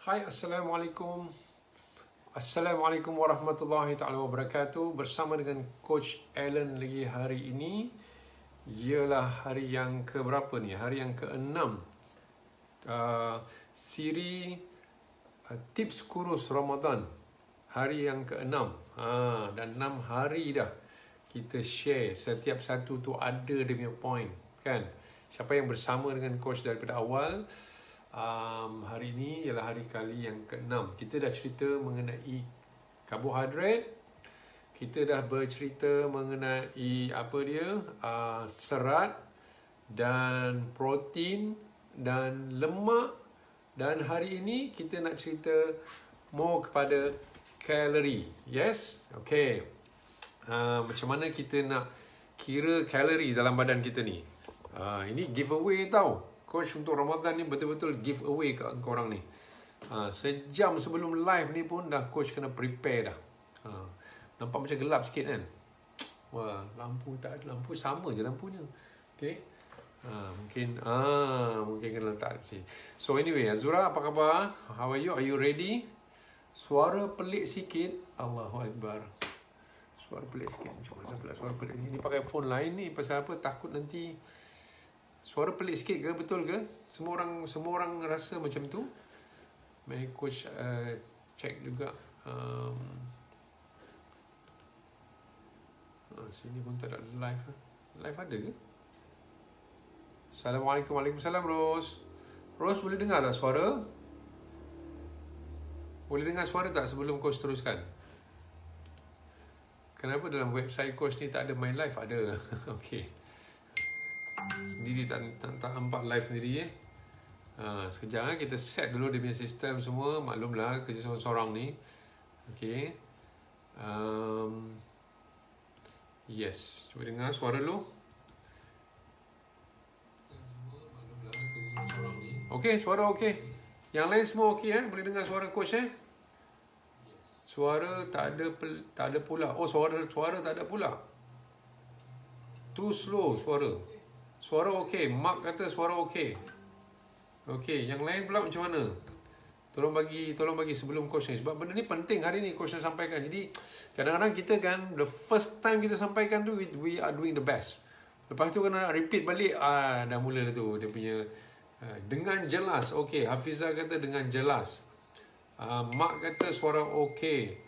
Hai, Assalamualaikum. Assalamualaikum warahmatullahi taala wabarakatuh. Bersama dengan Coach Alan lagi hari ini. Ialah hari yang ke berapa ni? Hari yang ke-6. Siri tips kurus Ramadan. Hari yang ke-6. Dan 6 hari dah kita share. Setiap satu tu ada dia punya point, kan? Siapa yang bersama dengan coach daripada awal, hari ini ialah hari kali yang ke-6. Kita dah cerita mengenai karbohidrat. Kita dah bercerita mengenai serat dan protein dan lemak. Dan hari ini kita nak cerita more kepada kalori. Yes? Okay. Macam mana kita nak kira kalori dalam badan kita ni. Ini giveaway tau. Coach untuk Ramadan ni betul-betul giveaway kat korang ni. Sejam sebelum live ni pun dah coach kena prepare dah. Nampak macam gelap sikit kan? Wah, lampu tak ada. Lampu sama je lampunya. Okay. Mungkin kena letak sini. So anyway, Azura apa khabar? How are you? Are you ready? Suara pelik sikit. Allahu Akbar. Suara pelik sikit. Macam mana pula suara pelik ni? Ni pakai phone lain ni. Pasal apa? Takut nanti suara pelik sikit ke? Betul ke? Semua orang rasa macam tu. Mari coach check juga. Sini pun tak ada live. Live ada ke? Assalamualaikum. Waalaikumsalam Ros. Ros boleh dengar tak suara? Boleh dengar suara tak sebelum coach teruskan? Kenapa dalam website coach ni tak ada my live? Ada. Okey. Sendiri tak nampak live sendiri sekejap kita set dulu dia punya sistem semua. Maklumlah kerja seorang-seorang ni. Okay. Yes, cuba dengar suara dulu. Okay, suara okay. Yang lain semua okay boleh dengar suara coach Suara tak ada pula. Oh, suara tak ada pula. Too slow suara. Suara okey. Mark kata suara okey. Okey, yang lain pula macam mana? Tolong bagi sebelum coach ni. Sebab benda ni penting hari ni coach nak sampaikan. Jadi, kadang-kadang kita kan, the first time kita sampaikan tu, we are doing the best. Lepas tu kena nak repeat balik, dah mula dah tu. Dia punya, dengan jelas. Okey, Hafizah kata dengan jelas. Mark kata suara okey.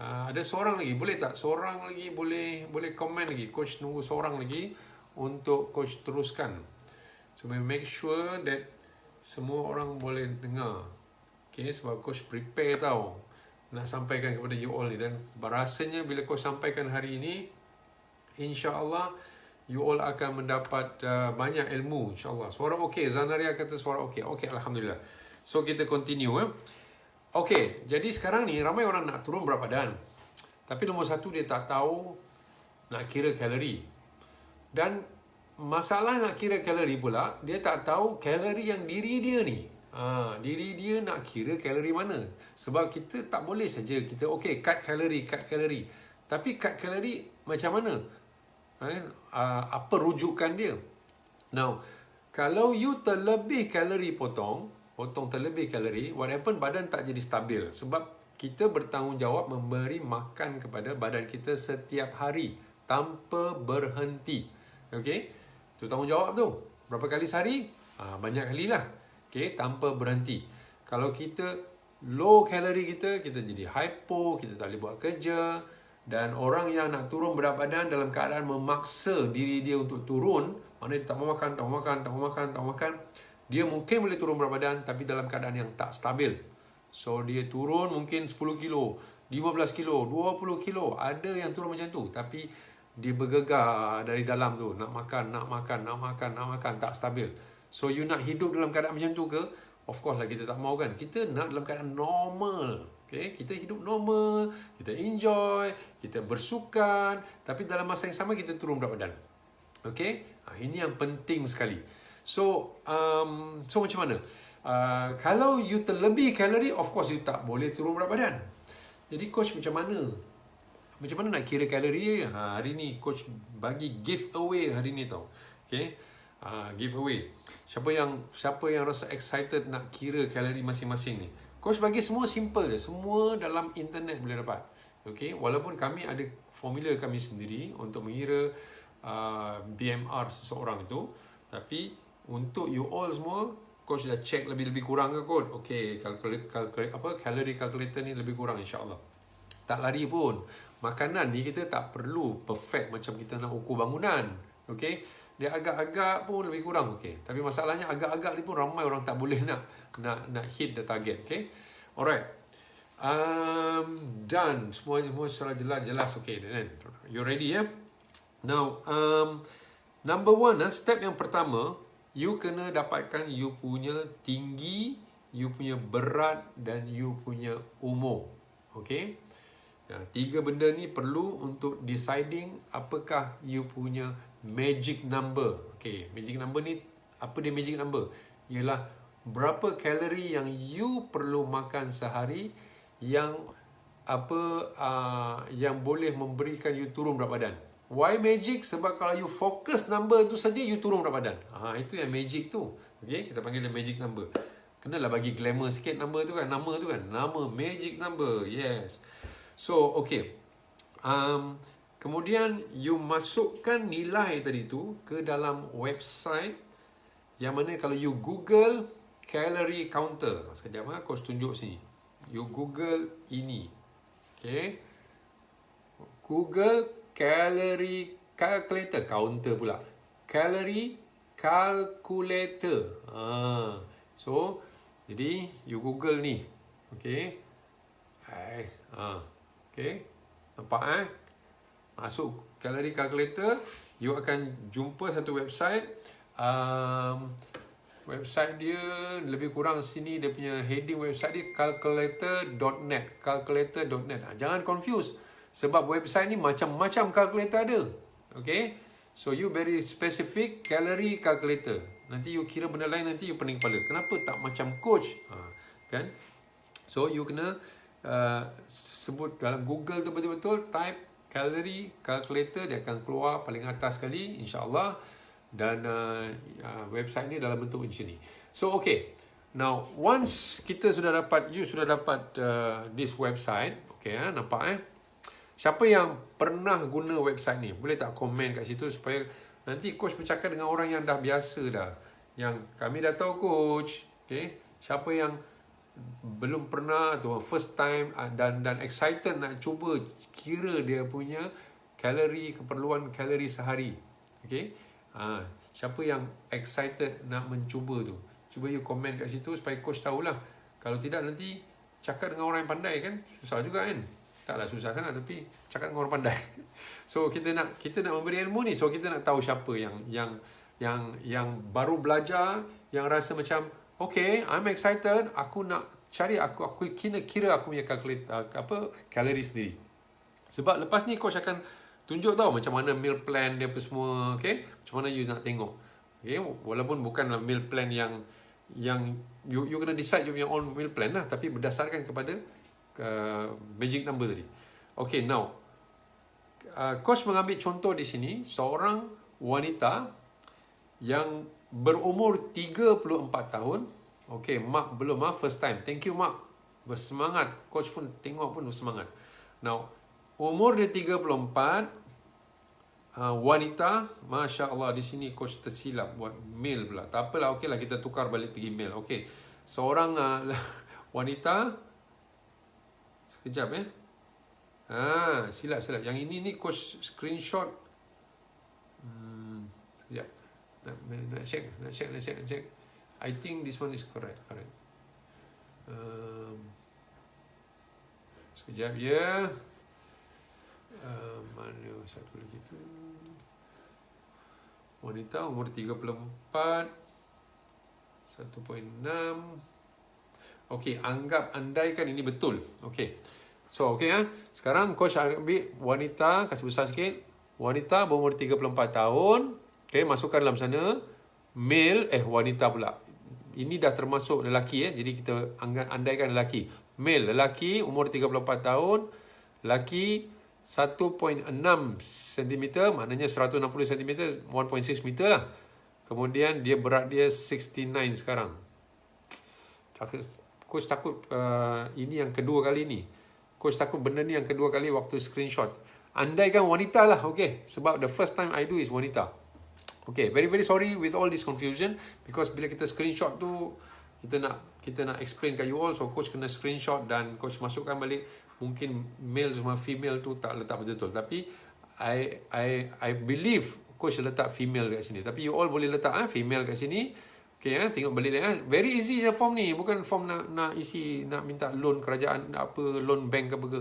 Ada seorang lagi, boleh tak? Seorang lagi boleh komen lagi. Coach nunggu seorang lagi untuk coach teruskan. So make sure that semua orang boleh dengar. Okay, sebab coach prepare tau nak sampaikan kepada you all ni. Dan rasanya bila coach sampaikan hari ini, insya-Allah you all akan mendapat banyak ilmu, insya-Allah. Suara okey, Zanaria kata suara okey. Okey, alhamdulillah. So kita continue Okey, jadi sekarang ni ramai orang nak turun berat badan. Tapi nombor satu dia tak tahu nak kira kalori. Dan masalah nak kira kalori pula, dia tak tahu kalori yang diri dia ni. Diri dia nak kira kalori mana. Sebab kita tak boleh saja kita okey cut kalori. Tapi cut kalori macam mana? Apa rujukan dia? Now, kalau you terlebih kalori potong terlebih kalori, what happen? Badan tak jadi stabil. Sebab kita bertanggungjawab memberi makan kepada badan kita setiap hari tanpa berhenti. Okey? Itu tanggungjawab tu. Berapa kali sehari? Banyak kali lah. Okey, tanpa berhenti. Kalau kita low kalori kita jadi hypo, kita tak boleh buat kerja. Dan orang yang nak turun berat badan dalam keadaan memaksa diri dia untuk turun, maknanya dia tak mau makan, dia mungkin boleh turun berat badan tapi dalam keadaan yang tak stabil. So dia turun mungkin 10 kilo, 15 kilo, 20 kilo. Ada yang turun macam tu tapi dia bergegar dari dalam tu, nak makan, tak stabil. So you nak hidup dalam keadaan macam tu ke? Of course lah kita tak mau kan. Kita nak dalam keadaan normal. Okay? Kita hidup normal, kita enjoy, kita bersukan, tapi dalam masa yang sama kita turun berat badan. Okay? Ini yang penting sekali. So macam mana? Kalau you terlebih kalori, of course you tak boleh turun berat badan. Jadi coach macam mana? Macam mana nak kira kalori? Hari ni coach bagi giveaway hari ni tau. Okay? Giveaway. Siapa yang rasa excited nak kira kalori masing-masing ni? Coach bagi semua simple je. Semua dalam internet boleh dapat. Okay, walaupun kami ada formula kami sendiri untuk mengira BMR seseorang itu, tapi untuk you all semua, coach dah check lebih kurang ke kot. Okay, calorie calculator ni lebih kurang insyaAllah. Tak lari pun. Makanan ni kita tak perlu perfect macam kita nak ukur bangunan. Okay, dia agak-agak pun lebih kurang. Okay, tapi masalahnya agak-agak ni pun ramai orang tak boleh nak hit the target. Okay, alright. Done. Semua secara jelas. Okay, then you ready ya? Now, number one, step yang pertama, you kena dapatkan you punya tinggi, you punya berat dan you punya umur. Okay? Tiga benda ni perlu untuk deciding apakah you punya magic number. Okay, magic number ni, apa dia magic number? Ialah berapa kalori yang you perlu makan sehari yang yang boleh memberikan you turun berat badan. Why magic? Sebab kalau you fokus number tu saja, you turun berat badan. Itu yang magic tu. Okay, kita panggil dia magic number. Kenalah bagi glamour sikit number tu kan. Nama tu kan. Nama magic number. Yes. So, okay. Kemudian, you masukkan nilai tadi tu ke dalam website yang mana kalau you Google calorie counter. Sekejap, coach tunjuk sini. You Google ini. Okay. Google calorie calculator. Counter pula. Calorie calculator. So, jadi you Google ni. Okay. Okay. Nampak Masuk calorie calculator. You akan jumpa satu website. Website dia lebih kurang sini, dia punya heading website dia calculator.net. Calculator.net. Jangan confuse. Sebab website ni macam-macam calculator ada. Okay. So you very specific calorie calculator. Nanti you kira benda lain, nanti you pening kepala. Kenapa tak macam coach? Kan? So you kena sebut dalam Google tu betul-betul, type calorie calculator, dia akan keluar paling atas sekali insya-Allah. Dan website ni dalam bentuk macam ni. So okay. Now once kita sudah dapat, you sudah dapat this website. Okay, nampak siapa yang pernah guna website ni? Boleh tak komen kat situ supaya nanti coach bercakap dengan orang yang dah biasa dah. Yang kami dah tahu coach. Okay. Siapa yang belum pernah atau first time dan excited nak cuba kira dia punya keperluan kalori sehari. Okay. Siapa yang excited nak mencuba tu? Cuba you komen kat situ supaya coach tahulah. Kalau tidak nanti cakap dengan orang yang pandai kan. Susah juga kan. Taklah susah sangat tapi cakap dengan orang pandai. So kita nak memberi ilmu ni. So kita nak tahu siapa yang baru belajar, yang rasa macam okay, I'm excited, aku nak cari, aku kira aku punya kalori sendiri. Sebab lepas ni coach akan tunjuk tahu macam mana meal plan dia apa semua, okay? Macam mana you nak tengok. Okay, walaupun bukan meal plan yang you kena decide you punya own meal plan lah, tapi berdasarkan kepada magic number tadi. Okay, now coach mengambil contoh di sini seorang wanita yang berumur 34 tahun. Okay, Mark belum first time. Thank you Mark. Bersemangat. Coach pun tengok pun bersemangat. Now, umur dia 34, wanita, Masya Allah, di sini coach tersilap buat male pula. Tak apalah, okey lah, kita tukar balik pergi male. Okey, seorang wanita. Sekejap silap. Yang ini coach screenshot. Sekejap. Nak check. I think this one is correct. Sekejap ya. Mana satu lagi tu? Wanita umur 34, 1.6. Okey, andaikan ini betul. Okey. So, okey sekarang coach ambil wanita, kasih besar sikit. Wanita berumur 34 tahun. Okey, masukkan dalam sana. Male, wanita pula. Ini dah termasuk lelaki Jadi kita andaikan lelaki. Male, lelaki umur 34 tahun. Lelaki 1.6 cm, maknanya 160 cm, 1.6 meter lah. Kemudian berat dia 69 sekarang. Coach takut ini yang kedua kali ni. Coach takut benda ni yang kedua kali waktu screenshot. Andaikan wanita lah, okay. Sebab the first time I do is wanita. Okay, very very sorry with all this confusion because bila kita screenshot tu kita nak explain kat you all, so coach kena screenshot dan coach masukkan balik. Mungkin male sama female tu tak letak betul-betul, tapi I believe coach letak female kat sini, tapi you all boleh letak female kat sini. Okay, tengok balik very easy je form ni, bukan form nak isi, nak minta loan kerajaan, apa loan bank apa ke.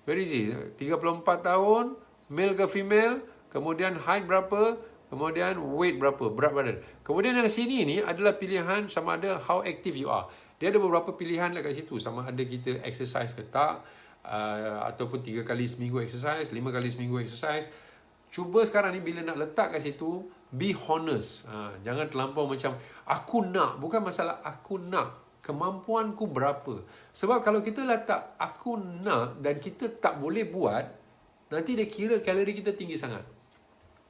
Very easy. 34 tahun, male ke female, kemudian height berapa, kemudian weight berapa, berat badan. Kemudian yang sini ni adalah pilihan sama ada how active you are. Dia ada beberapa pilihan lah kat situ, sama ada kita exercise ke tak, ataupun 3 kali seminggu exercise, 5 kali seminggu exercise. Cuba sekarang ni bila nak letak kat situ, be honest. Jangan terlampau macam aku nak, bukan masalah aku nak, kemampuanku berapa. Sebab kalau kita letak aku nak dan kita tak boleh buat, nanti dia kira kalori kita tinggi sangat.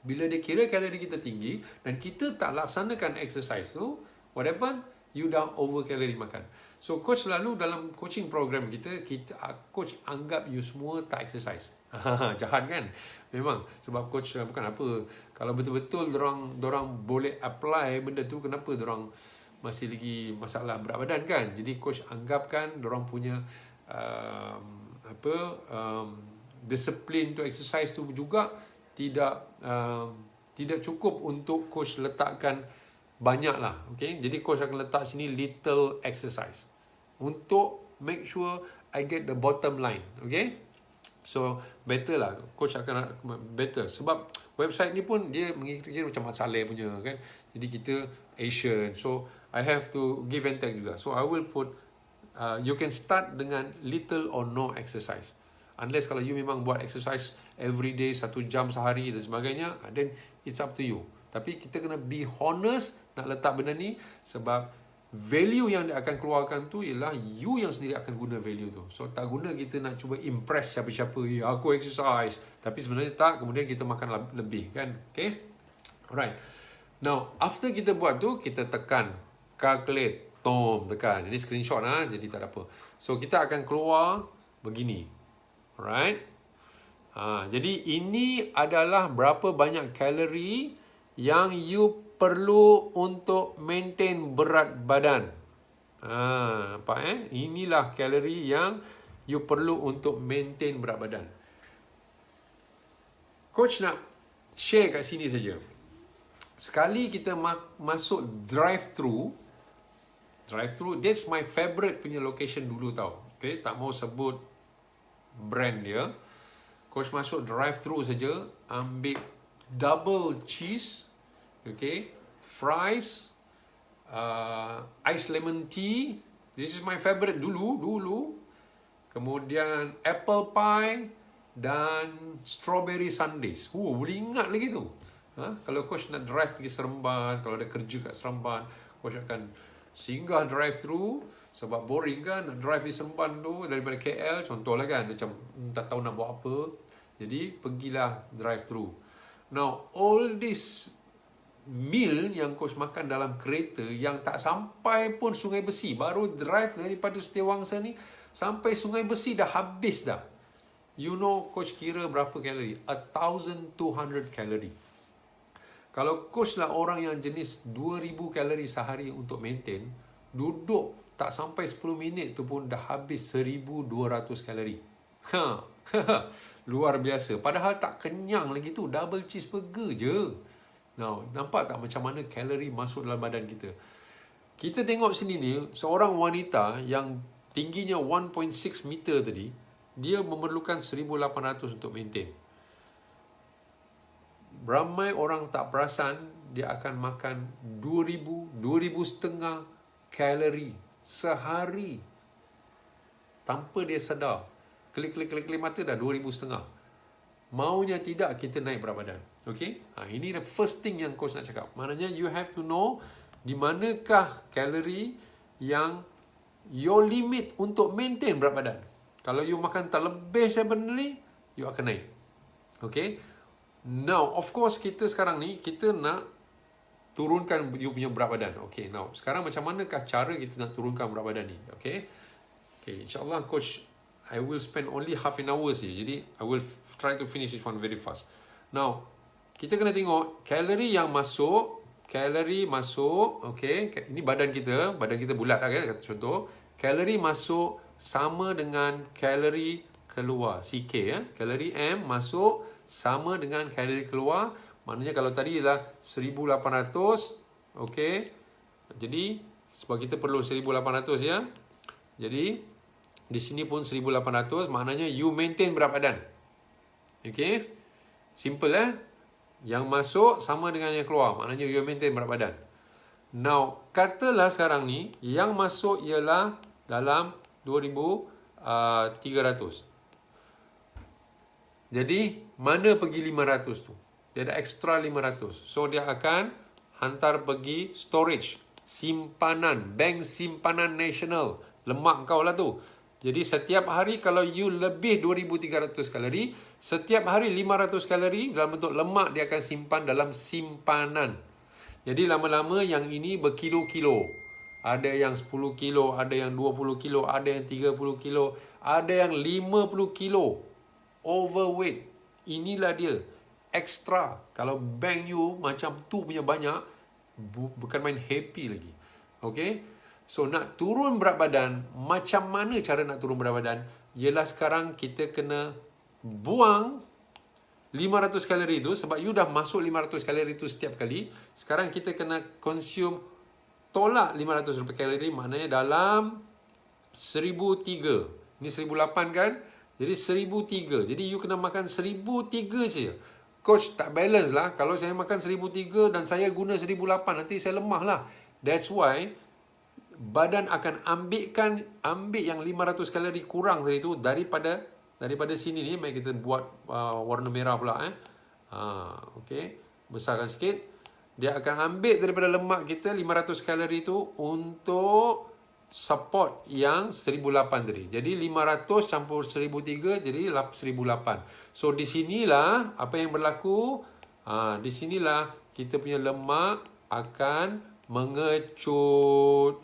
Bila dia kira kalori kita tinggi dan kita tak laksanakan exercise tu, what happen? You dah over kalori makan. So coach selalu dalam coaching program kita coach anggap you semua tak exercise. Jahat kan? Memang sebab coach bukan apa. Kalau betul-betul dorang boleh apply benda tu, kenapa dorang masih lagi masalah berat badan kan? Jadi coach anggapkan dorang punya disiplin to exercise tu juga tidak cukup untuk coach letakkan banyak lah. Okay? Jadi coach akan letak sini little exercise untuk make sure I get the bottom line. Okay? So better lah, coach akan better. Sebab website ni pun dia mengikut macam Mat Salleh punya kan. Jadi kita Asian, so I have to give and take juga. So I will put you can start dengan little or no exercise. Unless kalau you memang buat exercise every day 1 jam sehari dan sebagainya, then it's up to you. Tapi kita kena be honest nak letak benda ni, sebab value yang dia akan keluarkan tu ialah you yang sendiri akan guna value tu. So tak guna kita nak cuba impress siapa-siapa, aku exercise, tapi sebenarnya tak, kemudian kita makan lebih kan. Okay, alright. Now after kita buat tu, kita tekan calculate, tekan. Ini screenshot jadi tak ada apa. So kita akan keluar begini. Alright. Jadi ini adalah berapa banyak kalori yang you perlu untuk maintain berat badan. Nampak Inilah kalori yang you perlu untuk maintain berat badan. Coach nak share kat sini saja. Sekali kita masuk drive-thru, that's my favorite punya location dulu tau. Okay, tak mau sebut brand dia. Coach masuk drive-thru saja, ambil double cheese, okay, fries, ice lemon tea. This is my favorite dulu. Kemudian apple pie dan strawberry sundaes. Boleh ingat lagi tu. Kalau coach nak drive pergi Seremban, kalau ada kerja kat Seremban, coach akan singgah drive-thru. Sebab boring kan nak drive di Seremban tu daripada KL, contohlah kan, macam tak tahu nak buat apa. Jadi pergilah drive-thru. Now all this meal yang coach makan dalam kereta yang tak sampai pun Sungai Besi, baru drive daripada Setiawangsa ni sampai Sungai Besi dah habis dah. You know coach kira berapa kalori? 1,200 kalori. Kalau coach lah orang yang jenis 2,000 kalori sehari untuk maintain, duduk tak sampai 10 minit tu pun dah habis 1,200 kalori. Luar biasa. Padahal tak kenyang lagi tu, double cheeseburger je. Now, nampak tak macam mana kalori masuk dalam badan kita? Kita tengok sini ni, seorang wanita yang tingginya 1.6 meter tadi, dia memerlukan 1,800 untuk maintain. Ramai orang tak perasan dia akan makan 2,500 kalori sehari tanpa dia sedar. Klik mata dah 2,500. Maunya tidak kita naik berat badan. Okay? Ini the first thing yang coach nak cakap. Maknanya you have to know di manakah kalori yang your limit untuk maintain berat badan. Kalau you makan terlebih daripada ni, you akan naik. Okay? Now, of course kita sekarang ni, kita nak turunkan you punya berat badan. Okay, now sekarang macam manakah cara kita nak turunkan berat badan ni? Okay, insyaAllah coach, I will spend only half an hour saja. Jadi I will try to finish this one very fast. Now kita kena tengok kalori yang masuk. Okay, ini badan kita bulat lah kan, contoh. Kalori masuk sama dengan kalori keluar, CK ya. Kalori M masuk sama dengan kalori keluar. Maknanya kalau tadi ialah 1800, okey. Jadi sebab kita perlu 1800 ya. Jadi di sini pun 1800, maknanya you maintain berat badan. Okey. Simple Yang masuk sama dengan yang keluar, maknanya you maintain berat badan. Now, katalah sekarang ni yang masuk ialah dalam 2300. Jadi, mana pergi 500 tu? Dia ada extra 500. So, dia akan hantar pergi storage, simpanan, bank simpanan nasional. Lemak kau lah tu. Jadi, setiap hari kalau you lebih 2300 kalori, setiap hari 500 kalori dalam bentuk lemak dia akan simpan dalam simpanan. Jadi, lama-lama yang ini berkilo-kilo. Ada yang 10 kilo, ada yang 20 kilo, ada yang 30 kilo, ada yang 50 kilo. Overweight. Inilah dia. Extra. Kalau bank you macam tu punya banyak, bukan main happy lagi. Okay? So, nak turun berat badan, macam mana cara nak turun berat badan? Ialah sekarang kita kena buang 500 kalori tu, sebab you dah masuk 500 kalori tu setiap kali. Sekarang kita kena consume, tolak 500 kalori, maknanya dalam 1003. Ni 1008 kan? Jadi 1003. Jadi you kena makan 1003 je. Coach tak balance lah. Kalau saya makan 1003 dan saya guna 1008, nanti saya lemah lah. That's why badan akan ambil yang 500 kalori kurang tadi tu daripada sini ni. Mari kita buat warna merah pula okey, besarkan sikit. Dia akan ambil daripada lemak kita 500 kalori tu untuk support yang 1008 tadi. Jadi 500 campur 1003 jadi 1008. So di sinilah apa yang berlaku. Di sinilah kita punya lemak akan mengecut.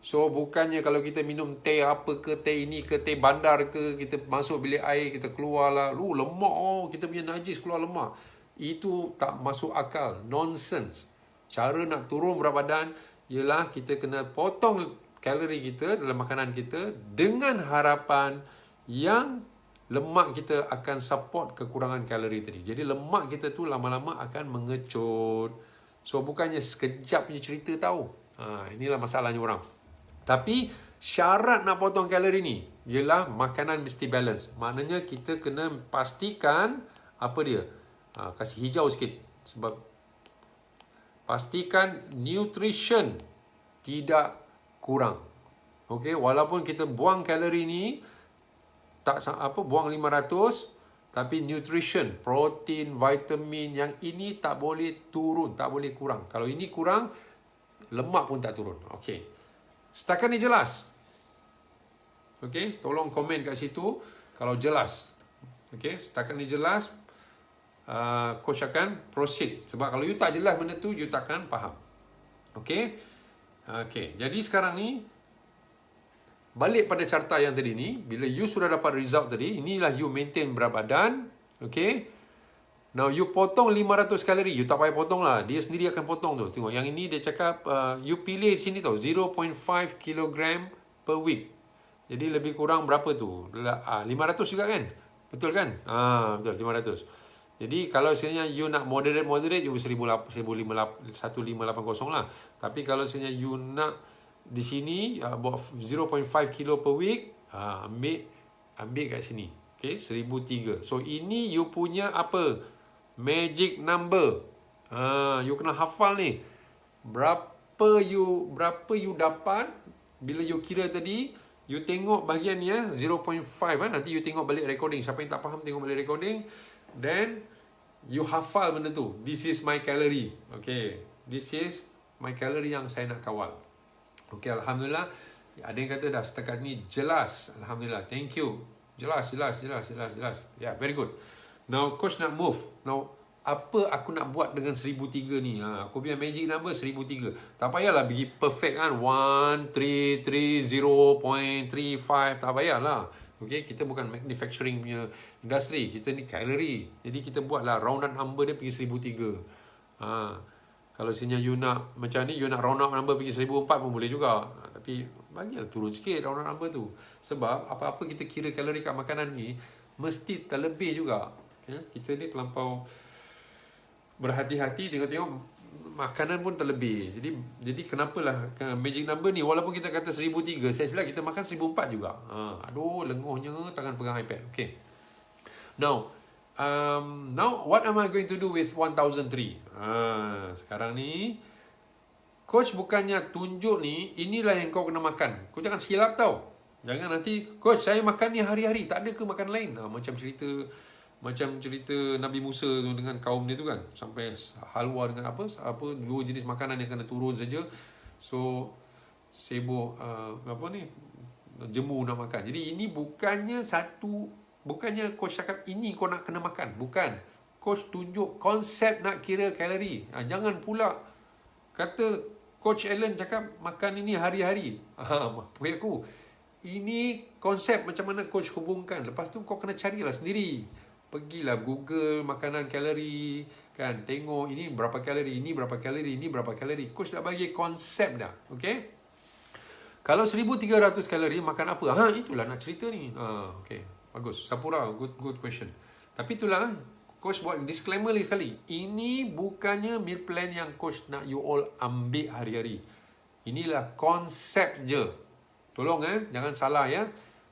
So bukannya kalau kita minum teh apa ke, teh ini ke, teh bandar ke, kita masuk bilik air, kita keluarlah lemak, kita punya najis keluar lemak. Itu tak masuk akal. Nonsense. Cara nak turun berat badan ialah kita kena potong kalori kita dalam makanan kita dengan harapan yang lemak kita akan support kekurangan kalori tadi. Jadi lemak kita tu lama-lama akan mengecut. So bukannya sekejap punya cerita tahu. Inilah masalahnya orang. Tapi syarat nak potong kalori ni ialah makanan mesti balance. Maknanya kita kena pastikan apa dia? Kasih hijau sikit. Sebab pastikan nutrition tidak kurang. Okey, walaupun kita buang kalori ni buang 500, tapi nutrition, protein, vitamin yang ini tak boleh turun, tak boleh kurang. Kalau ini kurang, lemak pun tak turun. Okey. Setakat ni jelas? Okey, tolong komen kat situ kalau jelas. Okey, setakat ni jelas. Coach akan proceed. Sebab kalau you tak jelas benda tu, you takkan faham. Okey. Okey, jadi sekarang ni balik pada carta yang tadi ni. Bila you sudah dapat result tadi, inilah you maintain berat badan. Okey. Now you potong 500 kalori. You tak payah potong lah, dia sendiri akan potong tu. Tengok yang ini dia cakap you pilih sini tau, 0.5 kg per week. Jadi lebih kurang berapa tu? 500 juga kan? Betul kan? Betul, 500. Jadi kalau sebenarnya you nak moderate, you 1580 lah. Tapi kalau sebenarnya you nak di sini buat 0.5 kilo per week, ambil kat sini. Okay, 1003. So ini you punya apa? Magic number. You kena hafal ni. Berapa you dapat bila you kira tadi, you tengok bahagian ni 0.5 nanti you tengok balik recording. Siapa yang tak faham tengok balik recording. Then you hafal benda tu. This is my calorie. Okay. This is my calorie yang saya nak kawal. Okay, Alhamdulillah. Ada yang kata dah setakat ni jelas. Alhamdulillah. Thank you. Jelas. Yeah, very good. Now, coach nak move. Now, apa aku nak buat dengan 1003 ni? Aku punya magic number 1003. Tak payahlah bagi perfect kan. 1330.35. Tak payahlah. Okay, kita bukan manufacturing punya industri. Kita ni kalori. Jadi kita buatlah round number dia pergi 1003. Kalau sebenarnya you nak macam ni, you nak round up number pergi 1004 pun boleh juga. Tapi bagilah turun sikit round up number tu. Sebab apa-apa kita kira kalori kat makanan ni mesti terlebih juga. Kita ni terlampau berhati-hati, tengok-tengok makanan pun terlebih. Jadi kenapalah magic number ni, walaupun kita kata 1003, saya silap kita makan 1004 juga. Aduh, lenguhnya tangan pegang iPad. Okay. Now what am I going to do with 1003? Sekarang ni coach bukannya tunjuk ni, inilah yang kau kena makan. Kau jangan silap tau. Jangan nanti, coach saya makan ni hari-hari, tak ada ke makan lain? Macam cerita Nabi Musa tu dengan kaum dia tu kan, sampai halwa dengan apa dua jenis makanan yang kena turun saja. So sibuk jemu nak makan. Jadi ini bukannya coach cakap ini kau nak kena makan, bukan. Coach tunjuk konsep nak kira kalori. Jangan pula kata Coach Allen cakap makan ini hari-hari. Bagi aku ini konsep macam mana coach hubungkan. Lepas tu kau kena carilah sendiri. Pergilah Google makanan kalori kan, tengok ini berapa kalori, ini berapa kalori, ini berapa kalori. Coach dah bagi konsep dah. Okay. Kalau 1300 kalori makan apa? Itulah nak cerita ni. Okay. Bagus. Sapura, good question. Tapi itulah coach buat disclaimer lagi sekali. Ini bukannya meal plan yang coach nak you all ambil hari-hari. Inilah konsep je. Tolong jangan salah ya.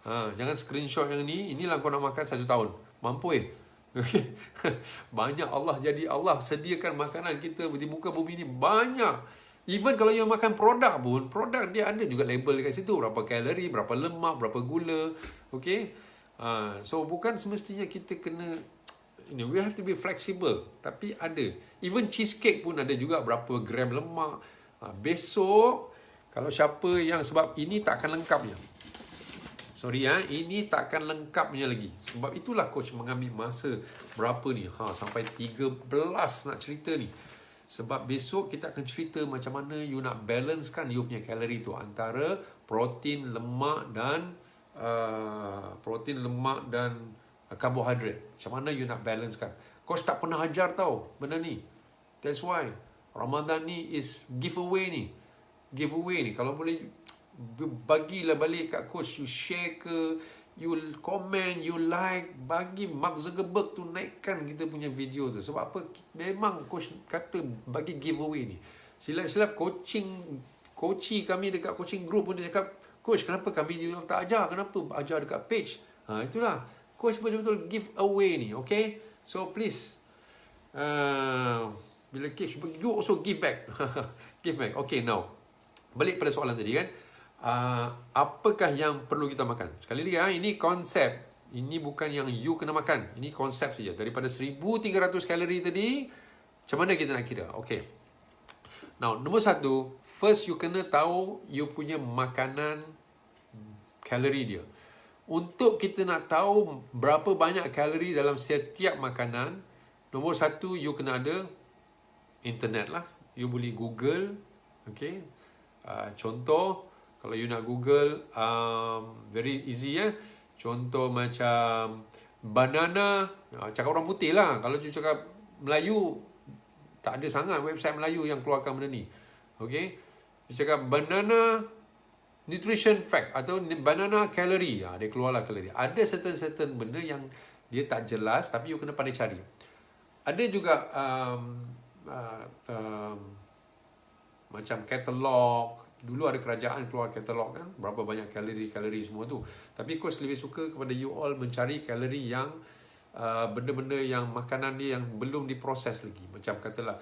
Jangan screenshot yang ni. Inilah kau nak makan 1 tahun. Mampu banyak Allah sediakan makanan kita di muka bumi ni banyak. Even kalau you makan produk pun, produk dia ada juga label dekat situ, berapa kalori, berapa lemak, berapa gula. Okay. So bukan semestinya kita kena, we have to be flexible. Tapi ada, even cheesecake pun ada juga berapa gram lemak. Besok kalau siapa yang, sebab ini tak akan lengkapnya. Sorry ini takkan lengkapnya lagi. Sebab itulah coach mengambil masa berapa ni? Sampai 13 nak cerita ni. Sebab besok kita akan cerita macam mana you nak balancekan you punya kalori tu antara protein, lemak dan karbohidrat. Macam mana you nak balancekan. Coach tak pernah ajar tau benda ni. That's why Ramadan ni is giveaway ni. Kalau boleh bagilah balik kat coach, you share ke, you comment, you like, bagi Mark Zuckerberg tu naikkan kita punya video tu. Sebab apa? Memang coach kata bagi giveaway ni. Silap-silap coaching kami dekat coaching group pun dia cakap, coach kenapa kami tak ajar, kenapa ajar dekat page? Itulah coach betul-betul giveaway ni. Okay, so please bila coach you also give back. Give back. Okay, now balik pada soalan tadi kan. Apakah yang perlu kita makan? Sekali lagi ini konsep. Ini bukan yang you kena makan. Ini konsep saja. Daripada 1300 kalori tadi, macam mana kita nak kira? Okay. Now, nombor 1, first you kena tahu you punya makanan kalori dia. Untuk kita nak tahu berapa banyak kalori dalam setiap makanan, nombor 1 you kena ada internet lah. You boleh Google. Okay. Contoh, kalau you nak Google, very easy Contoh macam banana, cakap orang putih lah. Kalau you cakap Melayu, tak ada sangat website Melayu yang keluarkan benda ni. Okay. You cakap banana nutrition fact atau banana calorie, dia keluarlah kalori. Ada certain benda yang dia tak jelas, tapi you kena pandai cari. Ada juga macam katalog. Dulu ada kerajaan keluar katalog kan, berapa banyak kalori semua tu. Tapi coach lebih suka kepada you all mencari kalori yang benda-benda yang makanan dia yang belum diproses lagi. Macam katalah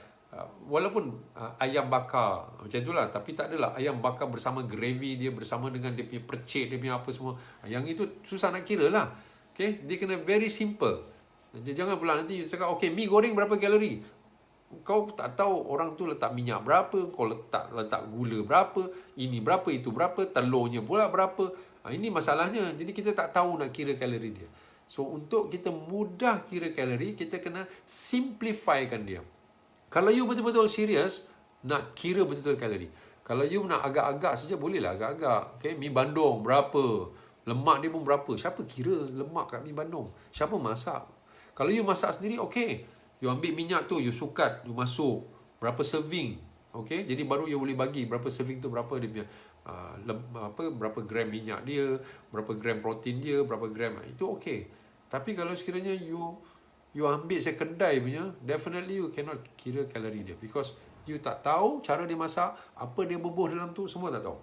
walaupun ayam bakar macam itulah, tapi tak adalah ayam bakar bersama gravy dia, bersama dengan dia punya percik, dia punya apa semua. Yang itu susah nak kira lah. Okay? Dia kena very simple. Jangan pula nanti you cakap, okay, mi goreng berapa kalori? Kau tak tahu orang tu letak minyak berapa, kau letak gula berapa, ini berapa, itu berapa, telurnya pula berapa. Ini masalahnya. Jadi kita tak tahu nak kira kalori dia. So untuk kita mudah kira kalori, kita kena simplifykan dia. Kalau you betul-betul serius nak kira betul-betul kalori, kalau you nak agak-agak saja, bolehlah agak-agak. Okay, mi bandung berapa, lemak dia pun berapa. Siapa kira lemak kat mi bandung? Siapa masak? Kalau you masak sendiri, okay, you ambil minyak tu, you sukat, you masuk berapa serving. Okay, jadi baru you boleh bagi berapa serving tu, berapa dia punya berapa gram minyak dia, berapa gram protein dia, berapa gram, itu okay. Tapi kalau sekiranya you ambil saya kedai punya, definitely you cannot kira kalori dia, because you tak tahu cara dia masak, apa dia bubuh dalam tu, semua tak tahu.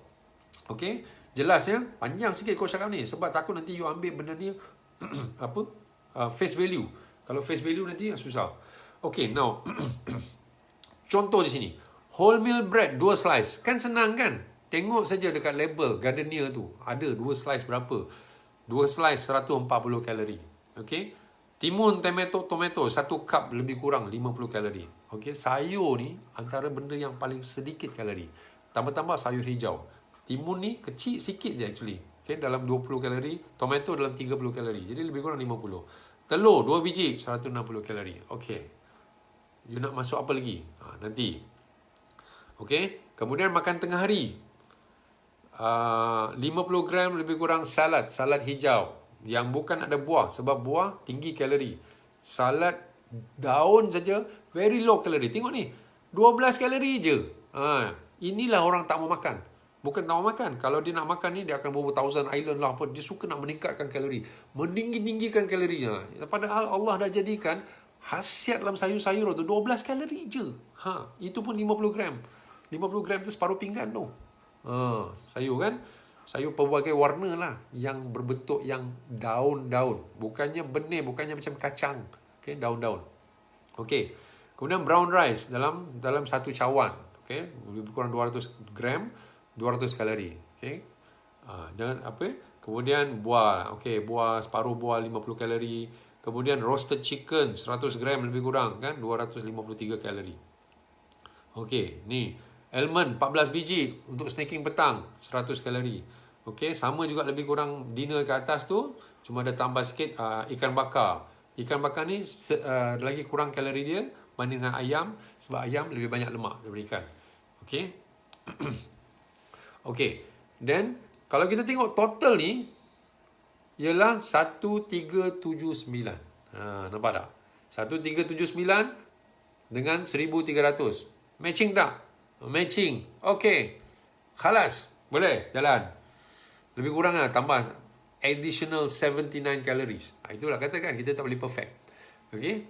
Okay, jelas ya, panjang sikit coach cakap ni, sebab takut nanti you ambil benda ni face value. Kalau face value nanti susah. Okay, now contoh di sini, wholemeal bread 2 slice, kan senang kan? Tengok saja dekat label Gardener tu, ada 2 slice berapa. 2 slice 140 kalori. Okay, timun tomato 1 cup lebih kurang 50 kalori. Okay, sayur ni antara benda yang paling sedikit kalori. Tambah-tambah sayur hijau. Timun ni kecil sikit je actually. Okay, dalam 20 kalori, tomato dalam 30 kalori. Jadi lebih kurang 50. Telur 2 biji 160 kalori. Okay, you nak masuk apa lagi? Nanti. Okay, kemudian makan tengah hari. 50 gram lebih kurang salad hijau yang bukan ada buah, sebab buah tinggi kalori. Salad daun saja very low kalori. Tengok ni, 12 kalori je. Inilah orang tak mau makan. Bukan tak mau makan, kalau dia nak makan ni, dia akan bawa Thousand Island lah apa. Dia suka nak meningkatkan kalori, meninggikan kalorinya. Padahal Allah dah jadikan khasiat dalam sayur-sayur tu 12 kalori je. Itu pun 50 gram. 50 gram tu separuh pinggan tu. Sayur kan, sayur pelbagai warna lah, yang berbentuk yang daun-daun, bukannya benih, bukannya macam kacang. Okay, daun-daun. Okay, kemudian brown rice dalam satu cawan. Okay, lebih kurang 200 gram, 200 kalori. Okay, jangan kemudian buah. Okay, buah, separuh buah 50 kalori. Kemudian roasted chicken 100 gram lebih kurang kan, 253 kalori. Okay, ni almond 14 biji untuk snacking petang 100 kalori. Okey, sama juga lebih kurang dinner ke atas tu, cuma ada tambah sikit ikan bakar. Ikan bakar ni lagi kurang kalori dia banding dengan ayam, sebab ayam lebih banyak lemak daripada ikan. Okey. Okey. Then kalau kita tengok total ni ialah 1379. Nampak tak? 1379 dengan 1300. Matching tak? Matching. Okay, khalas, boleh jalan. Lebih kurang lah, tambah additional 79 calories. Itulah katakan kita tak boleh perfect. Okay,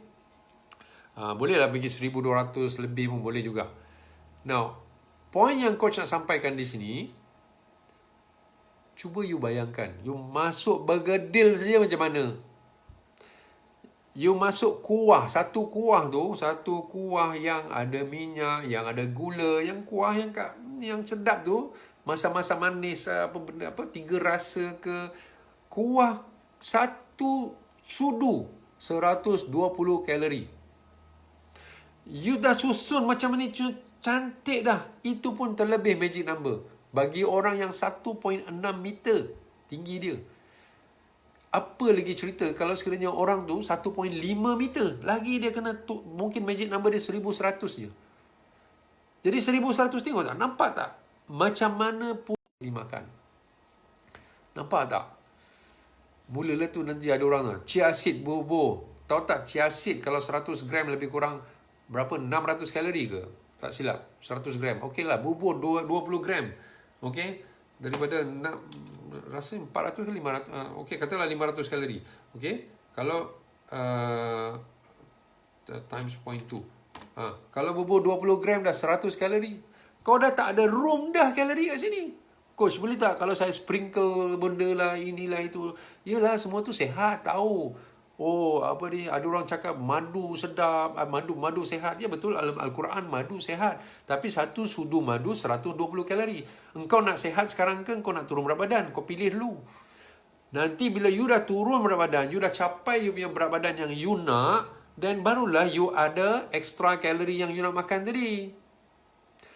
bolehlah pergi 1200 lebih pun boleh juga. Now, point yang coach nak sampaikan di sini, cuba you bayangkan, you masuk bergedil saja macam mana. You masuk kuah, satu kuah yang ada minyak, yang ada gula, yang kuah yang sedap tu, masa-masa manis, tiga rasa ke, kuah satu sudu 120 kalori. You dah susun macam ni cantik dah. Itu pun terlebih magic number bagi orang yang 1.6 meter tinggi dia. Apa lagi cerita kalau sekiranya orang tu 1.5 meter, lagi dia kena mungkin magic number dia 1100 je. Jadi 1100, tengok tak? Nampak tak? Macam mana pun dimakan. Nampak tak? Mulalah tu nanti ada orang tu, chia seed bobo. Tahu tak chia seed kalau 100 gram lebih kurang berapa? 600 kalori ke? Tak silap, 100 gram. Okey lah, bubur 20 gram. Okey, daripada rasa 400 ke 500. Okey, katalah 500 kalori. Okey, kalau times 0.2. Kalau bubur 20 gram dah 100 kalori. Kau dah tak ada room dah kalori kat sini. Coach, boleh tak kalau saya sprinkle benda lah, inilah itu. Yelah, semua tu sihat, tahu. Oh, apa ni, ada orang cakap madu sedap, madu sehat. Ya betul, Al-Quran madu sehat. Tapi satu sudu madu 120 kalori. Engkau nak sehat sekarang ke engkau nak turun berat badan? Kau pilih dulu. Nanti bila you dah turun berat badan, you dah capai you punya berat badan yang you nak, dan barulah you ada extra kalori yang you nak makan tadi.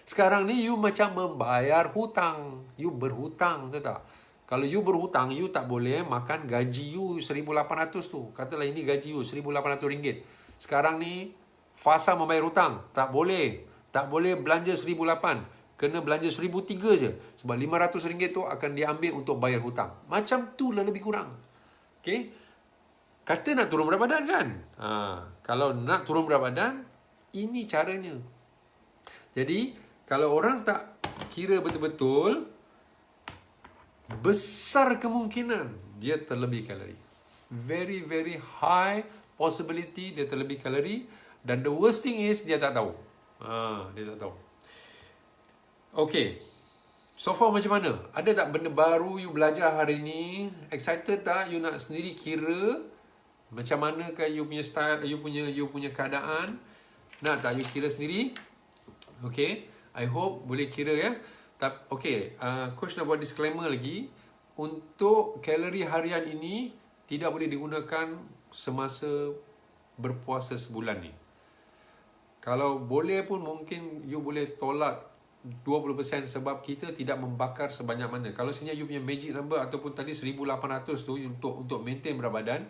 Sekarang ni you macam membayar hutang. You berhutang, tahu tak? Kalau you berhutang, you tak boleh makan gaji you 1,800 tu. Katalah ini gaji you RM1,800. Sekarang ni fasa membayar hutang. Tak boleh. Tak boleh belanja 1,800. Kena belanja 1,300 je. Sebab RM500 tu akan diambil untuk bayar hutang. Macam tu lah lebih kurang. Okay? Kata nak turun berat badan kan? Kalau nak turun berat badan, ini caranya. Jadi, kalau orang tak kira betul-betul, besar kemungkinan dia terlebih kalori. Very, very high possibility dia terlebih kalori. Dan the worst thing is, dia tak tahu. Dia tak tahu. Okay. So far macam mana? Ada tak benda baru you belajar hari ni? Excited tak? You nak sendiri kira macam manakah you punya style, you punya keadaan? Nak tak you kira sendiri? Okay. I hope boleh kira ya. Okay. Coach nak buat disclaimer lagi. Untuk kalori harian ini tidak boleh digunakan semasa berpuasa sebulan ni. Kalau boleh pun mungkin you boleh tolak 20% sebab kita tidak membakar sebanyak mana. Kalau sebenarnya you punya magic number ataupun tadi 1,800 tu untuk maintain berat badan,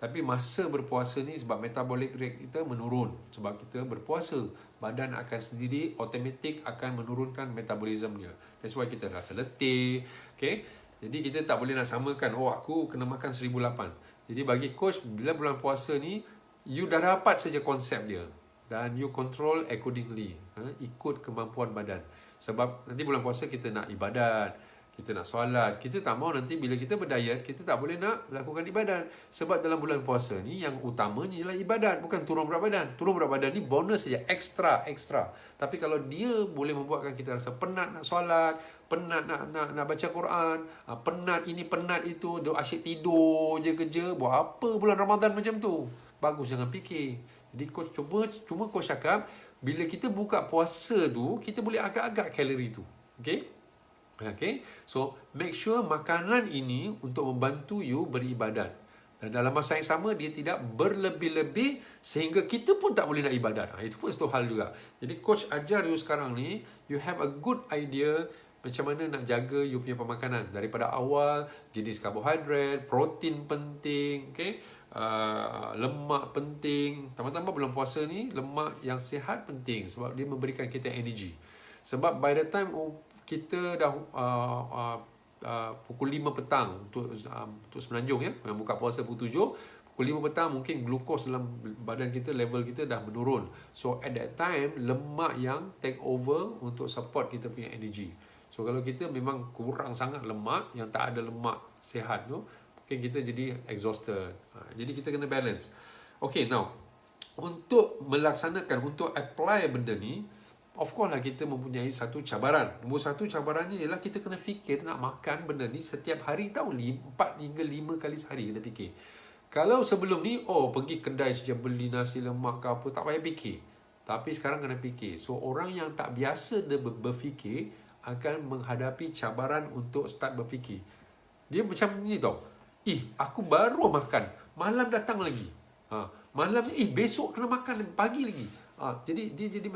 tapi masa berpuasa ni sebab metabolic rate kita menurun. Sebab kita berpuasa, badan akan sendiri automatik akan menurunkan metabolism dia. That's why kita rasa letih. Okay? Jadi kita tak boleh nak samakan, aku kena makan 1,800. Jadi bagi coach, bila bulan puasa ni, you dah dapat saja konsep dia. Dan you control accordingly. Ikut kemampuan badan. Sebab nanti bulan puasa kita nak ibadat, kita nak solat. Kita tak mau nanti bila kita berdiet, kita tak boleh nak melakukan ibadat. Sebab dalam bulan puasa ni yang utamanya ialah ibadat, bukan turun berat badan. Turun berat badan ni bonus saja, extra. Tapi kalau dia boleh membuatkan kita rasa penat nak solat, penat nak baca Quran, penat ini penat itu, asyik tidur je kerja, buat apa bulan Ramadan macam tu? Bagus, jangan fikir. Jadi coach cuma coach cakap, bila kita buka puasa tu, kita boleh agak-agak kalori tu. Okay? So, make sure makanan ini untuk membantu you beribadat. Dan dalam masa yang sama, dia tidak berlebih-lebih sehingga kita pun tak boleh nak ibadat. Itu pun satu hal juga. Jadi, coach ajar you sekarang ni, you have a good idea macam mana nak jaga you punya pemakanan. Daripada awal, jenis karbohidrat, protein penting, okay? Lemak penting. Tambah-tambah bulan puasa ni, lemak yang sihat penting sebab dia memberikan kita energy. Sebab by the time kita dah pukul 5 petang untuk semenanjung ya, yang buka puasa pukul 7, pukul 5 petang mungkin glukos dalam badan kita, level kita dah menurun. So at that time, lemak yang take over untuk support kita punya energy. So kalau kita memang kurang sangat lemak, yang tak ada lemak sihat tu, mungkin kita jadi exhausted. Jadi kita kena balance. Okay, now untuk melaksanakan, untuk apply benda ni, of course lah kita mempunyai satu cabaran. Nombor satu cabaran ni ialah kita kena fikir nak makan benda ni setiap hari tau. 4 hingga 5 kali sehari kena fikir. Kalau sebelum ni, pergi kedai saja beli nasi lemak ke apa, tak payah fikir. Tapi sekarang kena fikir. So orang yang tak biasa berfikir akan menghadapi cabaran untuk start berfikir. Dia macam ni tau. Aku baru makan, malam datang lagi. Malam ni, besok kena makan pagi lagi. Jadi dia jadi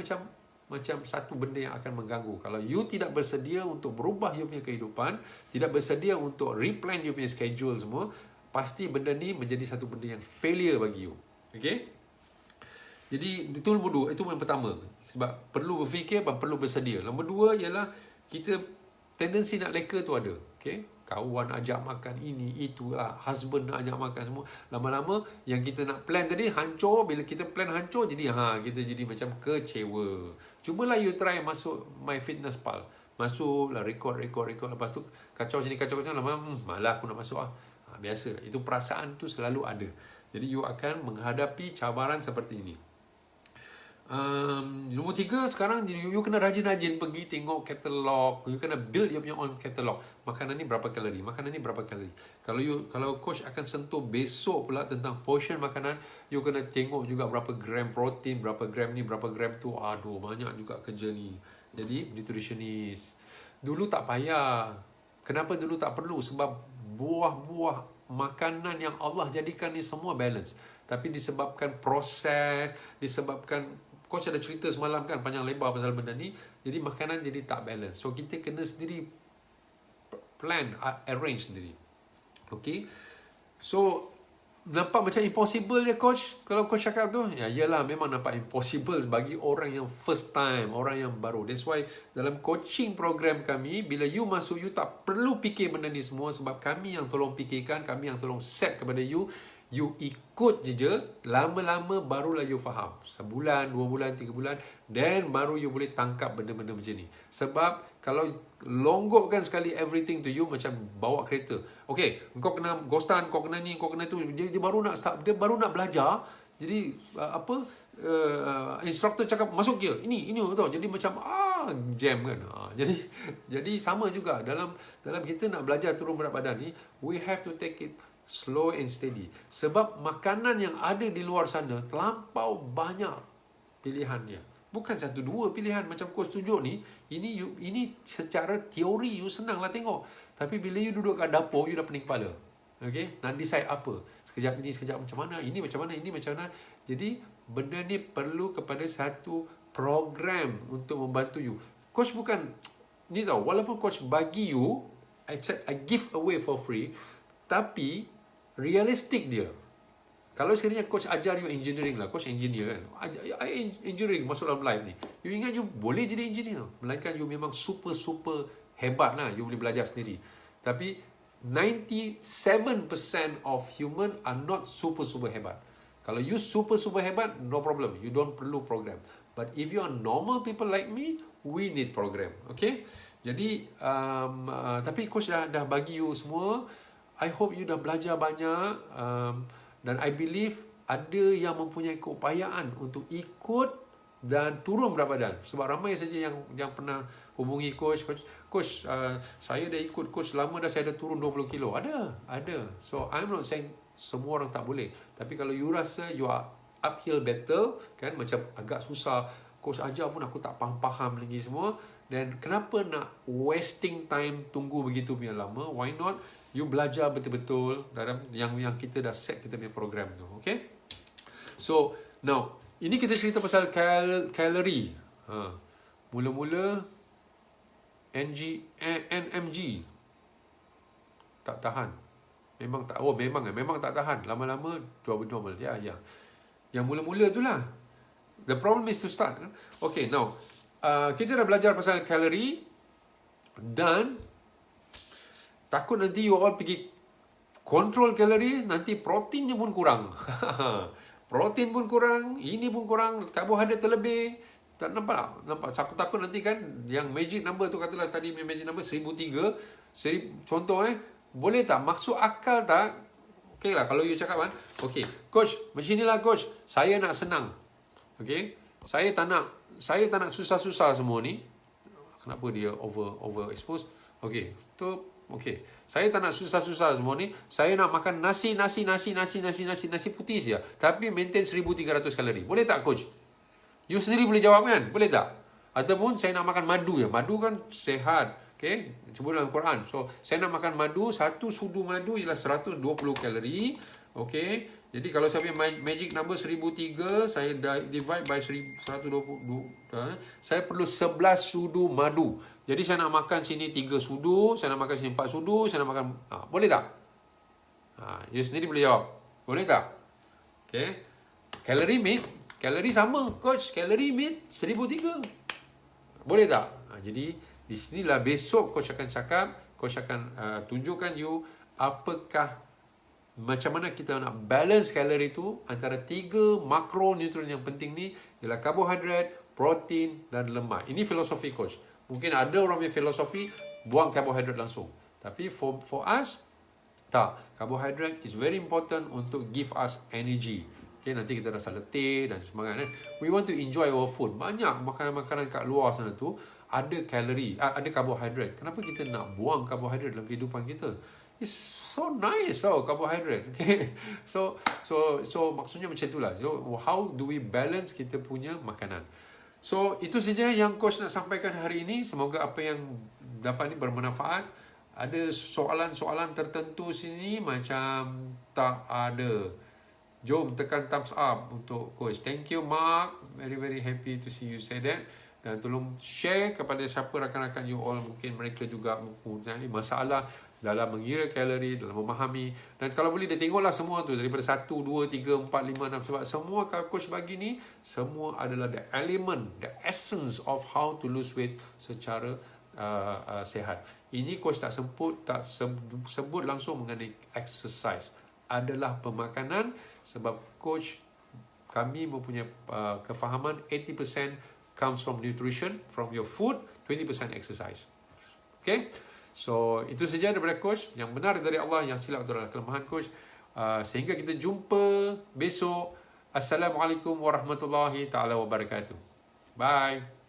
macam satu benda yang akan mengganggu. Kalau you tidak bersedia untuk berubah you punya kehidupan, tidak bersedia untuk replan you punya schedule semua, pasti benda ni menjadi satu benda yang failure bagi you. Okay? Jadi itu nombor 2, itu yang pertama. Sebab perlu berfikir dan perlu bersedia. Nombor 2 ialah kita tendensi nak leka tu ada. Okay? Kawan ajak makan ini, itu, husband nak ajak makan semua. Lama-lama yang kita nak plan tadi hancur. Bila kita plan hancur, jadi kita jadi macam kecewa. Cubalah you try masuk MyFitnessPal. Masuklah record. Lepas tu kacau sini, kacau lama-lama, malah aku nak masuk biasa. Itu perasaan tu selalu ada. Jadi you akan menghadapi cabaran seperti ini. Nombor 3, sekarang you kena rajin-rajin pergi tengok katalog. You kena build your own katalog. Makanan ni berapa kalori, makanan ni berapa kalori. Kalau coach akan sentuh besok pula tentang portion makanan, you kena tengok juga berapa gram protein, berapa gram ni, berapa gram tu. Aduh, banyak juga kerja ni. Jadi nutritionist dulu tak payah. Kenapa dulu tak perlu? Sebab buah-buah makanan yang Allah jadikan ni semua balance. Tapi disebabkan proses, disebabkan coach ada cerita semalam kan panjang lebar pasal benda ni, jadi makanan jadi tak balance. So kita kena sendiri plan, arrange sendiri. Okay. So nampak macam impossible ya coach. Kalau coach cakap tu, ya iyalah, memang nampak impossible bagi orang yang first time, orang yang baru. That's why dalam coaching program kami, bila you masuk, you tak perlu fikir benda ni semua, sebab kami yang tolong fikirkan, kami yang tolong set kepada you. You ikut je, lama-lama barulah you faham. Sebulan, 2 bulan, 3 bulan, then baru you boleh tangkap benda-benda macam ni. Sebab kalau longgokkan sekali everything to you, macam bawa kereta. Okay, kau kena ghostan, kau kena ni, kau kena tu. Dia baru nak start, dia baru nak belajar. Jadi instructor cakap masuk gear, ini betul. Jadi macam jam kan. Jadi sama juga dalam kita nak belajar turun berat badan ni, we have to take it slow and steady. Sebab makanan yang ada di luar sana terlampau banyak pilihannya. Bukan 1-2 pilihan macam coach tunjuk ni. Ini secara teori you senang lah tengok. Tapi bila you duduk kat dapur, you dah pening kepala. Okay? Nak decide apa. Sekejap ini, sekejap macam mana. Ini macam mana, ini macam mana. Jadi benda ni perlu kepada satu program untuk membantu you. Coach bukan ni tau. Walaupun coach bagi you, I give away for free. Tapi realistik dia. Kalau sekiranya coach ajar you engineering lah, coach engineer kan, engineering masuk dalam life ni, you ingat you boleh jadi engineer, melainkan you memang super hebat lah, you boleh belajar sendiri. Tapi 97% of human are not super hebat. Kalau you super hebat, no problem, you don't perlu program. But if you are normal people like me, we need program. Okay. Jadi tapi coach dah bagi you semua. I hope you dah belajar banyak, dan I believe ada yang mempunyai keupayaan untuk ikut dan turun berat badan. Sebab ramai saja yang pernah hubungi coach, saya dah ikut coach lama dah, saya dah turun 20 kilo. Ada. So I'm not saying semua orang tak boleh. Tapi kalau you rasa you are uphill battle, kan, macam agak susah, coach ajar pun aku tak faham lagi semua, dan kenapa nak wasting time tunggu begitu punya lama? Why not you belajar betul-betul dalam yang kita dah set kita punya program tu. Okay. So now ini kita cerita pasal kalori. Mula-mula NMG tak tahan. Memang tak tahan. Lama-lama jual normal. Ya. Yang mula-mula itulah. The problem is to start. Okay, now kita dah belajar pasal kalori, dan takut nanti you all pergi control kalori, nanti proteinnya pun kurang. Protein pun kurang, ini pun kurang, karbohidrat terlebih. Tak nampak? Aku takut nanti kan, yang magic number tu, katalah tadi magic number 1003, contoh boleh tak? Maksud akal tak? Okay lah, kalau you cakap kan, okay, coach, macam inilah coach, saya nak senang. Okay, saya tak nak susah-susah semua ni. Kenapa dia over expose? Okay, tu. Okay, saya tak nak susah-susah semua ni. Saya nak makan nasi putih saja, tapi maintain 1300 kalori. Boleh tak coach? You sendiri boleh jawab kan? Boleh tak? Ataupun saya nak makan madu ya. Madu kan sehat. Okay, sebut dalam Quran. So, saya nak makan madu, 1 sudu madu ialah 120 kalori. Okay, jadi kalau saya punya magic number 1003, saya divide by 120, saya perlu 11 sudu madu. Jadi saya nak makan sini 3 sudu, saya nak makan sini 4 sudu, saya nak makan, boleh tak? You sendiri boleh jawab. Boleh tak? Okay. Kalori meat, kalori sama coach, kalori meat 1003. Boleh tak? Jadi di sinilah besok coach akan cakap, coach akan tunjukkan you apakah, macam mana kita nak balance kalori tu antara 3 makronutrien yang penting ni, ialah karbohidrat, protein dan lemak. Ini filosofi coach. Mungkin ada orang punya filosofi buang karbohidrat langsung. Tapi for us, tak. Karbohidrat is very important untuk give us energy. Okay, nanti kita rasa letih dan sebagainya. We want to enjoy our food. Banyak makanan-makanan kat luar sana tu ada kalori, ada karbohidrat. Kenapa kita nak buang karbohidrat dalam kehidupan kita? It's so nice karbohidrat. Okay. So maksudnya macam itulah. So how do we balance kita punya makanan? So itu saja yang coach nak sampaikan hari ini. Semoga apa yang dapat ni bermanfaat. Ada soalan-soalan tertentu sini macam tak ada. Jom tekan thumbs up untuk coach. Thank you Mark. Very happy to see you say that. dan tolong share kepada siapa rakan-rakan you all, mungkin mereka juga mempunyai masalah dalam mengira kalori, dalam memahami. Dan kalau boleh dia tengoklah semua tu daripada 1, 2, 3, 4, 5, 6, sebab semua kalau coach bagi ni semua adalah the element, the essence of how to lose weight secara sehat. Ini coach tak sebut langsung mengenai exercise, adalah pemakanan, sebab coach kami mempunyai kefahaman 80% comes from nutrition, from your food, 20% exercise. Okay? So, itu saja daripada coach. Yang benar dari Allah, yang silap itu adalah kelemahan coach. Sehingga kita jumpa besok. Assalamualaikum warahmatullahi taala wabarakatuh. Bye.